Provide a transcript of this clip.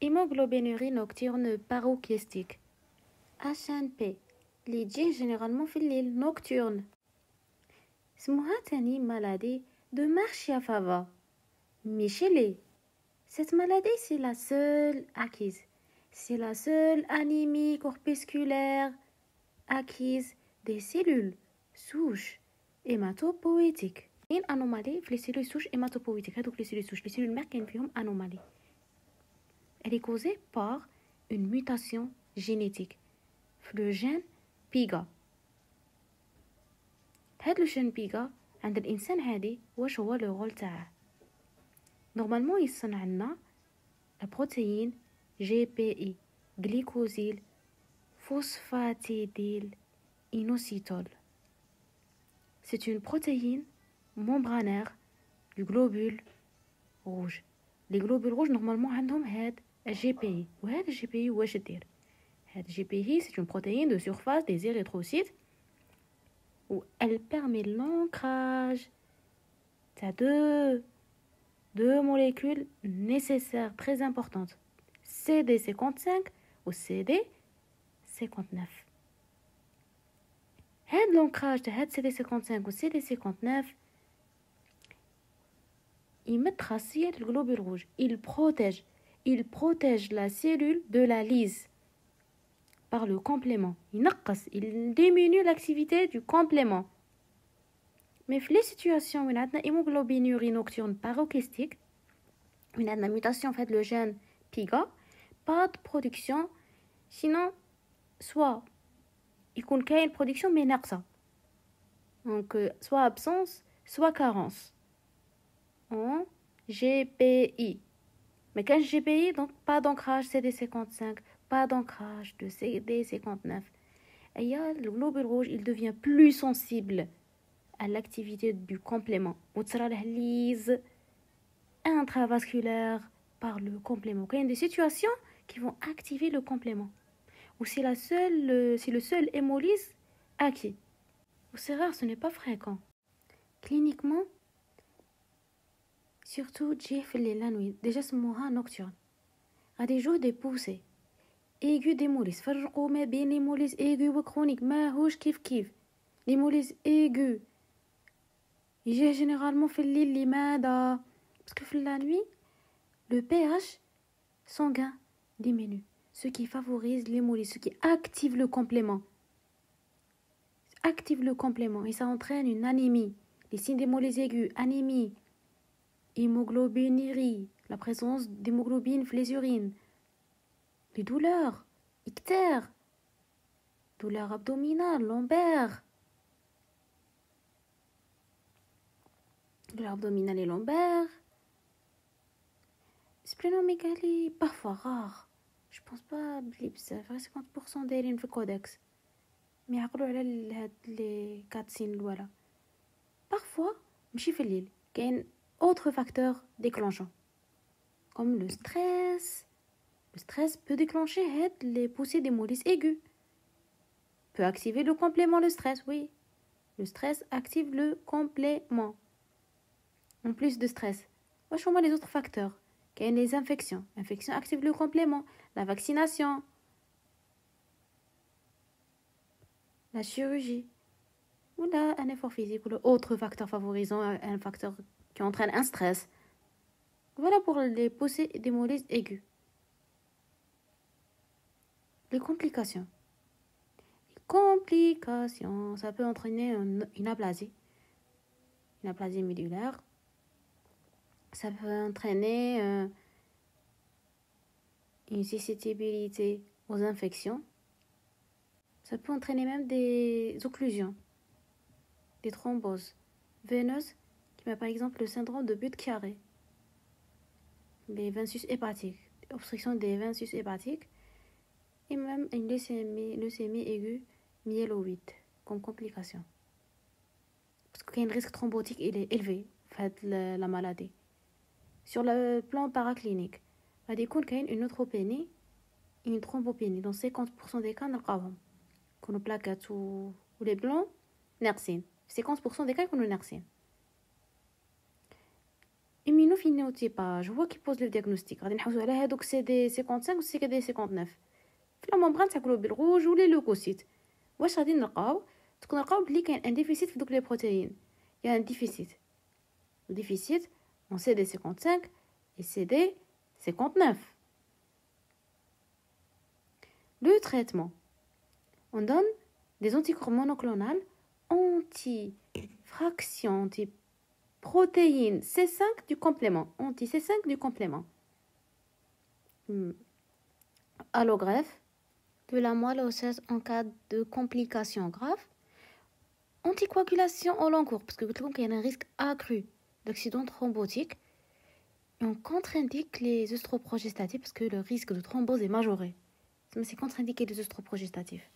hémoglobinurie nocturne paroxystique HNP اللي تجيه généralement في الليل nocturne. اسمها تاني maladie de Marchia-Fava. Mais chez les, cette maladie c'est la seule acquise. C'est la seule anémie corpusculaire acquise des cellules souches hématopoïétiques. Une anomalie في les cellules souches hématopoïétiques. هذوك les cellules souches, les cellules mères كاين فيهم anomalie. Elle est causée par une mutation génétique. Le gène بيغا. هاد الجين بيغا عند الانسان هادي واش هو لو رول تاعه؟ نورمالمون يصنع لنا لا بروتيين جي بي اي غليكوزيل فوسفاتيديل inositol. C'est une protéine membranaire du globule rouge. Les globules rouges normalement عندهم هاد GPI. وهاد الجي واش دير؟ هاد GPI c'est une protéine de surface des érythrocytes où elle permet l'ancrage de deux molécules nécessaires très importantes, CD55 ou CD59. L'ancrage de CD55 ou CD59 il met tracier le globule rouge. Il protège la cellule de la lyse par le complément. Il diminue l'activité du complément. Mais dans les situations où on a une hémoglobinurie nocturne paroxystique, où on a une mutation fait le gène PIGA, pas de production, sinon soit il y a une production mais ناقصة. Donc soit absence, soit carence en GPI. Mais quand GPI, donc pas d'ancrage CD55, pas d'ancrage de CD59. Et le globule rouge, il devient plus sensible à l'activité du complément. Ou la lyse intravasculaire par le complément. Il y a des situations qui vont activer le complément. Ou c'est le seul hémolyse acquis. Ou c'est rare, ce n'est pas fréquent. Cliniquement, surtout la nuit, déjà c'est nocturne. À des jours des poussées aiguë d'hémolyse. فرقوا ما بين l'hémolyse aiguë و chronique ماهوش كيف l'hémolyse aiguë يجي généralement في الليل. لماذا؟ parce que في la nuit le pH sanguin diminue, ce qui favorise l'hémolyse, ce qui active le complément et ça entraîne une anémie. Les signes d'hémolyse aiguë, anémie, hémoglobinurie, la présence d'hémoglobine dans les urines, les douleurs, ictères, douleurs abdominales, lombaires, douleurs abdominales et lombaires, splénomégalie, parfois rare. Je pense pas بزاف 50% دايرين في الكودكس مي يعقلوا على هاد لي 4 سين الاولى. parfois ماشي في الليل كاين autre facteur déclenchant comme le stress. Le stress peut déclencher les poussées d'hémolyse aiguë. Peut activer le complément, le stress, oui. Le stress active le complément. En plus de stress. Voyons les autres facteurs. Il y a les infections. L'infection active le complément. La vaccination. La chirurgie. Ou là, un effort physique. Ou l'autre facteur favorisant, un facteur qui entraîne un stress. Voilà pour les poussées d'hémolyse aiguë. Les complications. Ça peut entraîner une aplasie médulaire. Ça peut entraîner une susceptibilité aux infections. Ça peut entraîner même des occlusions, des thromboses veineuses, qui met par exemple le syndrome de Budd-Chiari, les veines hépatiques, obstruction des veines hépatiques, et même une leucémie aiguë myéloïde comme complication. Parce qu'il y a un risque thrombotique il est élevé fait la maladie. Sur le plan paraclinique, il y a une neutropénie et une thrombopénie. Dans 50% des cas, on a les plaquettes ou les blancs, nercine. 50% des cas, on a nercine. immunophénotypage هو qui pose le diagnostic. غادي نحوسوا على هذوك CD55 و CD59 في لا ممبران تاع الجلوبول روج ولا لوكوسيت. واش غادي نلقاو؟ نلقاو بلي كاين ان ديفيسيت في دوك لي بروتيين. يا ان ديفيسيت en CD55 et CD59. Le traitement, on donne des anticorps monoclonales anti-fraction, anti-protéine C5 du complément, anti-C5 du complément. Allogreffe de la moelle osseuse en cas de complications graves. Anticoagulation au long cours, parce que il y a un risque accru d'accident thrombotique. Et on contre-indique les œstroprogestatifs parce que le risque de thrombose est majoré. Mais c'est contre-indiqué les œstroprogestatifs.